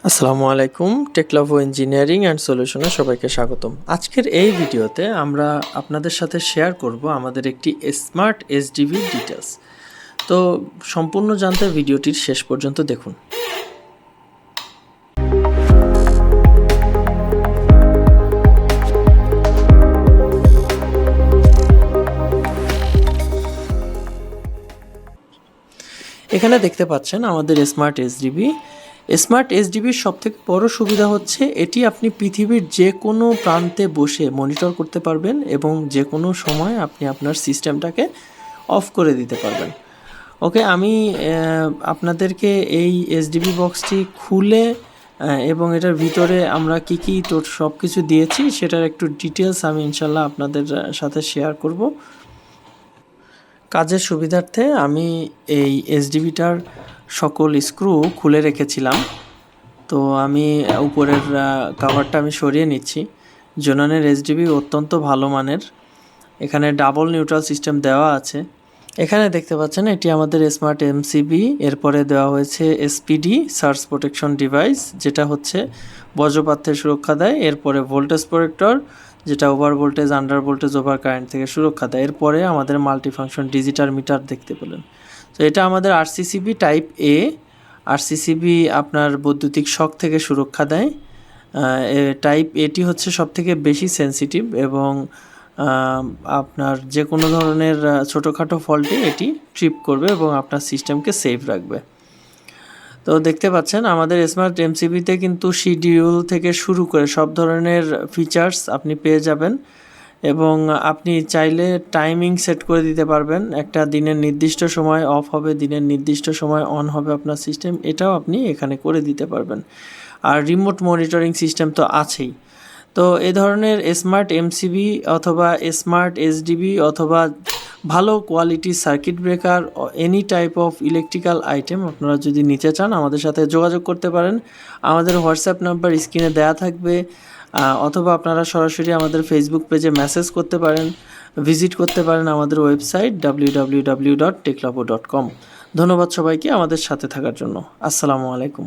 আসসালামু আলাইকুম, টেকলাভো engineering and সলিউশনে সবাইকে স্বাগতম। আজকের এই ভিডিওতে আমরা আপনাদের সাথে শেয়ার করব আমাদের একটি স্মার্ট এসডিবি ডিটেলস। তো সম্পূর্ণ জানতে ভিডিওটির শেষ পর্যন্ত দেখুন। এখানে দেখতে পাচ্ছেন আমাদের স্মার্ট এসডিবি। স্মার্ট এসডিবির সবথেকে বড় সুবিধা হচ্ছে এটি আপনি পৃথিবীর যে কোনো প্রান্তে বসে মনিটর করতে পারবেন এবং যে কোনো সময় আপনি আপনার সিস্টেমটাকে অফ করে দিতে পারবেন। ওকে, আমি আপনাদেরকে এই এসডিবি বক্সটি খুলে এবং এটার ভিতরে আমরা কী সব কিছু দিয়েছি সেটার একটু ডিটেলস আমি ইনশাল্লাহ আপনাদের সাথে শেয়ার করব। কাজের সুবিধার্থে আমি এই এসডিবিটার সকল স্ক্রু খুলে রেখেছিলাম। তো আমি উপরের কাভারটা আমি সরিয়ে নিচ্ছি। জোনানের এসডিবি অত্যন্ত ভালো মানের। এখানে ডাবল নিউট্রাল সিস্টেম দেওয়া আছে। এখানে দেখতে পাচ্ছেন এটি আমাদের স্মার্ট এমসিবি, এরপরে দেওয়া হয়েছে এসপিডি সার্চ প্রোটেকশন ডিভাইস, যেটা হচ্ছে বজ্রপাত থেকে সুরক্ষা দেয়। এরপরে ভোল্টেজ প্রোটেক্টর, যেটা over voltage, under voltage, over current থেকে সুরক্ষা দেয়। এরপরে আমাদের মাল্টিফাংশন ডিজিটাল মিটার দেখতে পেলেন। তো এটা আমাদের আরসিসিবি টাইপ এ। আরসিসিবি আপনার বৈদ্যুতিক শক থেকে সুরক্ষা দেয়। টাইপ এটি হচ্ছে সবথেকে বেশি সেন্সিটিভ এবং আপনার যে কোনো ধরনের ছোটোখাটো ফল্টে এটি ট্রিপ করবে এবং আপনার সিস্টেমকে সেফ রাখবে। তো দেখতে পাচ্ছেন আমাদের স্মার্ট এমসিবিতে কিন্তু শিডিউল থেকে শুরু করে সব ধরনের ফিচার্স আপনি পেয়ে যাবেন এবং আপনি চাইলে টাইমিং সেট করে দিতে পারবেন। একটা দিনের নির্দিষ্ট সময় অফ হবে, দিনের নির্দিষ্ট সময় অন হবে আপনার সিস্টেম, এটাও আপনি এখানে করে দিতে পারবেন। আর রিমোট মনিটরিং সিস্টেম তো আছেই। তো এই ধরনের স্মার্ট এমসিবি অথবা স্মার্ট এসডিবি অথবা ভালো quality circuit breaker, any type of electrical item আপনারা যদি নিতে চান আমাদের সাথে যোগাযোগ করতে পারেন। আমাদের হোয়াটসঅ্যাপ নাম্বার স্ক্রিনে দেওয়া থাকবে, অথবা আপনারা সরাসরি আমাদের ফেসবুক পেজে মেসেজ করতে পারেন, ভিজিট করতে পারেন আমাদের ওয়েবসাইট www.teklavo.com। ধন্যবাদ সবাইকে আমাদের সাথে থাকার জন্য। আসসালামু আলাইকুম।